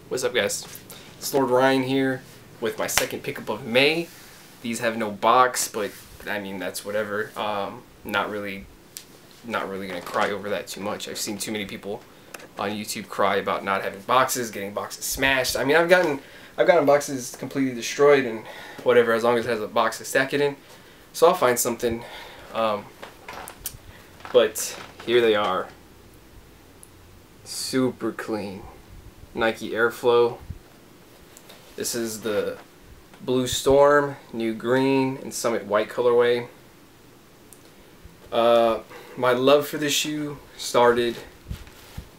What's up, guys? It's Lord Ryan here with my second pickup of May. These have no box, but I mean, that's whatever. Not really gonna cry over that too much. I've seen too many people on YouTube cry about not having boxes, getting boxes smashed. I mean, I've gotten boxes completely destroyed and whatever, as long as it has a box to stack it in. So I'll find something. But here they are. Super clean. Nike Airflow. This is the Blue Storm, New Green, and Summit White colorway. My love for this shoe started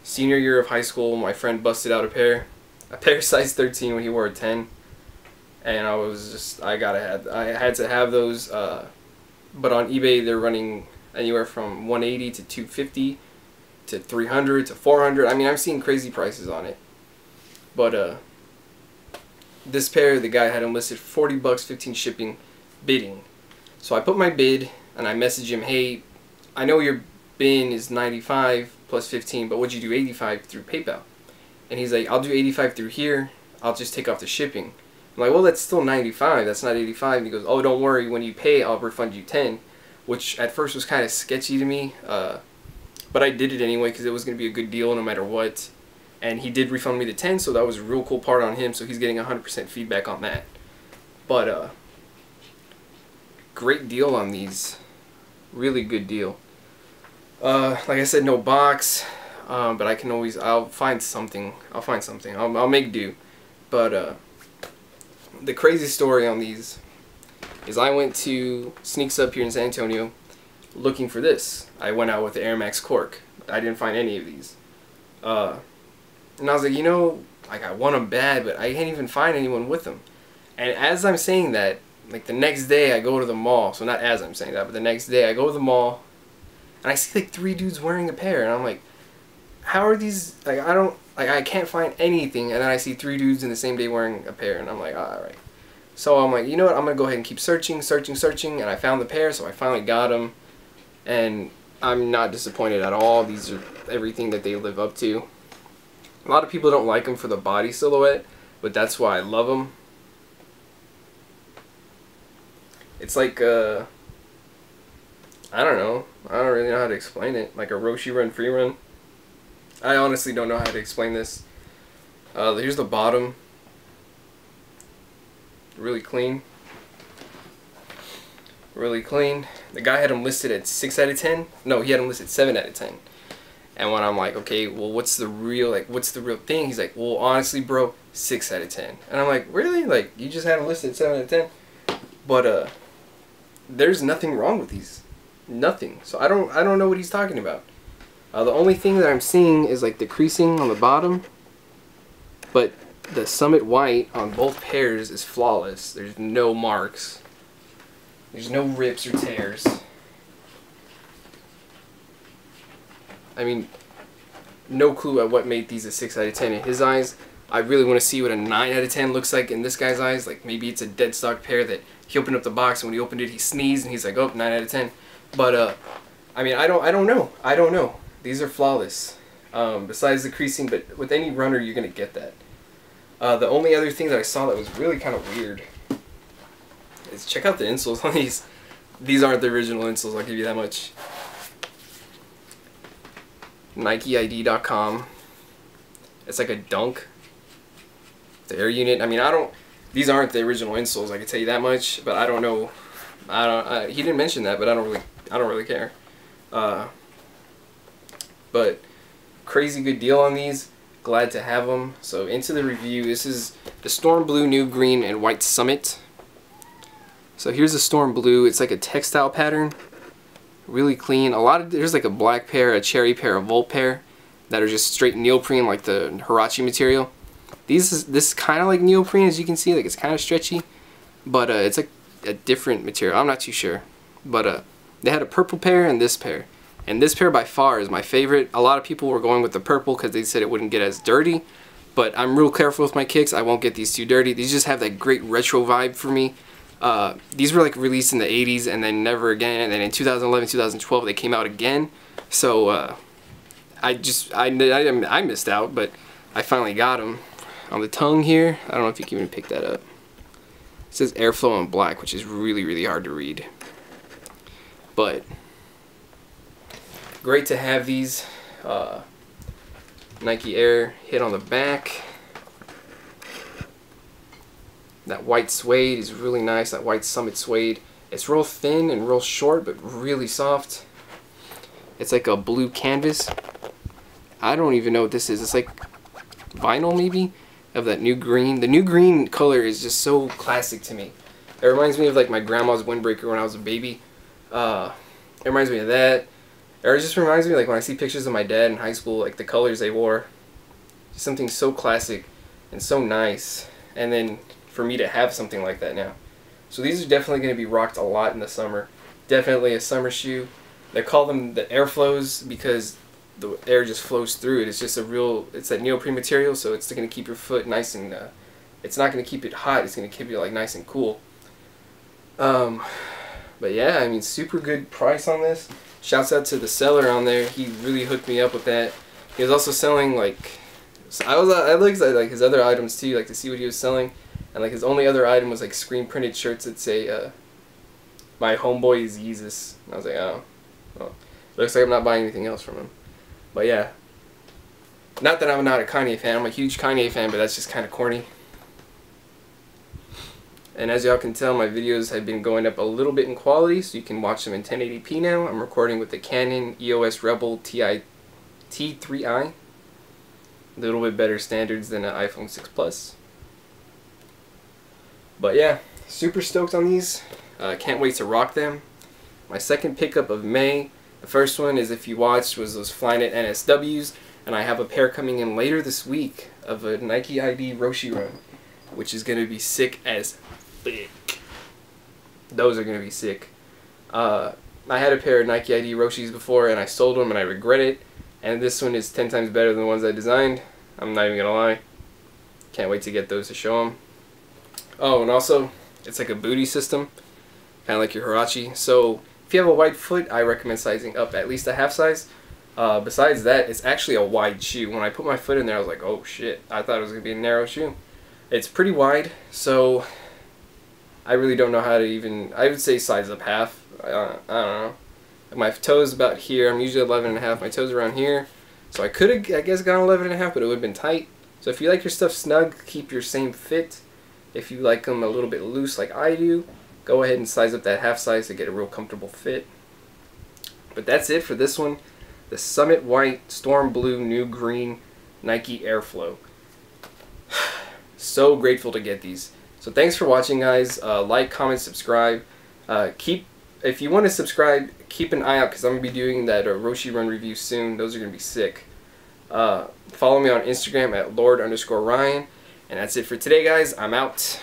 senior year of high school. My friend busted out a pair size 13 when he wore a 10, and I had to have those. But on eBay they're running anywhere from 180 to 250 to 300 to 400. I mean, I've seen crazy prices on it. But this pair, the guy had them listed for $40, 15 shipping, bidding. So I put my bid and I messaged him, hey, I know your bin is 95 plus 15, but would you do 85 through PayPal? And he's like, I'll do 85 through here, I'll just take off the shipping. I'm like, well, that's still 95, that's not 85. And he goes, oh, don't worry, when you pay, I'll refund you 10, which at first was kind of sketchy to me, but I did it anyway because it was going to be a good deal no matter what. And he did refund me the 10, so that was a real cool part on him, so he's getting 100% feedback on that. But great deal on these, really good deal. Like I said, no box, but I'll find something. I'll make do. But the crazy story on these is I went to Sneaks Up here in San Antonio looking for this. I went out with the Air Max Cork. I didn't find any of these. And I was like, you know, like, I want them bad, but I can't even find anyone with them. And as I'm saying that, like, the next day I go to the mall, so not as I'm saying that, but the next day I go to the mall, and I see, like, 3 dudes wearing a pair, and I'm like, how are these, like, I can't find anything, and then I see 3 dudes in the same day wearing a pair, and I'm like, alright. So I'm like, you know what, I'm going to go ahead and keep searching, and I found the pair, so I finally got them, and I'm not disappointed at all. These are everything that they live up to. A lot of people don't like them for the body silhouette, but that's why I love them. It's like, I don't know. I don't really know how to explain it. Like a Roshe Run Free Run. I honestly don't know how to explain this. Here's the bottom. Really clean. Really clean. The guy had them listed at 6 out of 10. No, he had them listed 7 out of 10. And when I'm like, okay, well, what's the real thing? He's like, well, honestly, bro, 6 out of 10. And I'm like, really? Like, you just had them listed 7 out of 10? But there's nothing wrong with these. Nothing. So I don't know what he's talking about. The only thing that I'm seeing is like the creasing on the bottom, but the Summit White on both pairs is flawless. There's no marks. There's no rips or tears. I mean, no clue at what made these a 6 out of 10 in his eyes. I really want to see what a 9 out of 10 looks like in this guy's eyes. Like, maybe it's a dead stock pair that he opened up the box, and when he opened it, he sneezed, and he's like, oh, 9 out of 10. But, I mean, I don't know. These are flawless. Besides the creasing, but with any runner, you're going to get that. The only other thing that I saw that was really kind of weird is check out the insoles on these. These aren't the original insoles, I'll give you that much. NikeID.com. It's like a dunk. The Air Unit. I mean, these aren't the original insoles, I can tell you that much, but I don't know. He didn't mention that, but I don't really care. But crazy good deal on these. Glad to have them. So into the review. This is the Storm Blue, New Green, and White Summit. So here's the Storm Blue. It's like a textile pattern. Really clean. There's like a black pair, a cherry pair, a Volt pair that are just straight neoprene, like the Huarache material. This is kind of like neoprene, as you can see. Like, it's kind of stretchy, but it's like a different material. I'm not too sure, but they had a purple pair and this pair, and this pair by far is my favorite. A lot of people were going with the purple because they said it wouldn't get as dirty, but I'm real careful with my kicks. I won't get these too dirty. These just have that great retro vibe for me. These were like released in the 80s and then never again, and then in 2011, 2012 they came out again. So I missed out, but I finally got them. on the tongue here, I don't know if you can even pick that up. It says Airflow in black, which is really, really hard to read. But great to have these. Nike Air hit on the back. That white suede is really nice, that white Summit suede. It's real thin and real short, but really soft. It's like a blue canvas. I don't even know what this is. It's like vinyl maybe, of that new green. The new green color is just so classic to me. It reminds me of like my grandma's windbreaker when I was a baby. It reminds me of that. Or it just reminds me like when I see pictures of my dad in high school, like the colors they wore. Just something so classic and so nice. And then for me to have something like that now. So these are definitely going to be rocked a lot in the summer. Definitely a summer shoe. They call them the Airflows because the air just flows through it. It's just a real, it's that neoprene material, so it's going to keep your foot nice and, it's not going to keep it hot, it's going to keep it like nice and cool. But yeah, I mean, super good price on this. Shouts out to the seller on there. He really hooked me up with that. He was also selling like, I looked at like his other items too, like to see what he was selling. And like his only other item was like screen printed shirts that say, "My homeboy is Yeezus." And I was like, oh, well, looks like I'm not buying anything else from him. But yeah, not that I'm not a Kanye fan. I'm a huge Kanye fan, but that's just kind of corny. And as y'all can tell, my videos have been going up a little bit in quality, so you can watch them in 1080p now. I'm recording with the Canon EOS Rebel T3i. A little bit better standards than an iPhone 6 Plus. But yeah, super stoked on these. Can't wait to rock them. My second pickup of May. The first one, is if you watched, was those Flyknit NSWs. And I have a pair coming in later this week of a Nike ID Roshe Run, which is going to be sick as thick. Those are going to be sick. I had a pair of Nike ID Roshes before and I sold them and I regret it. And this one is 10 times better than the ones I designed. I'm not even going to lie. Can't wait to get those to show them. Oh, and also, it's like a booty system, kind of like your Huarache. So, if you have a wide foot, I recommend sizing up at least a half size. Besides that, it's actually a wide shoe. When I put my foot in there, I was like, oh shit, I thought it was going to be a narrow shoe. It's pretty wide, so I really don't know how to even, I would say size up half. I don't know. My toes about here. I'm usually 11.5. My toes around here. So I could have, I guess, gone 11.5, but it would have been tight. So if you like your stuff snug, keep your same fit. If you like them a little bit loose like I do, go ahead and size up that half size to get a real comfortable fit. But that's it for this one. The Summit White, Storm Blue, New Green Nike Airflow. So grateful to get these. So thanks for watching, guys. Like, comment, subscribe. If you want to subscribe, keep an eye out because I'm going to be doing that Roshe Run review soon. Those are going to be sick. Follow me on Instagram at Lord_Ryan. And that's it for today, guys. I'm out.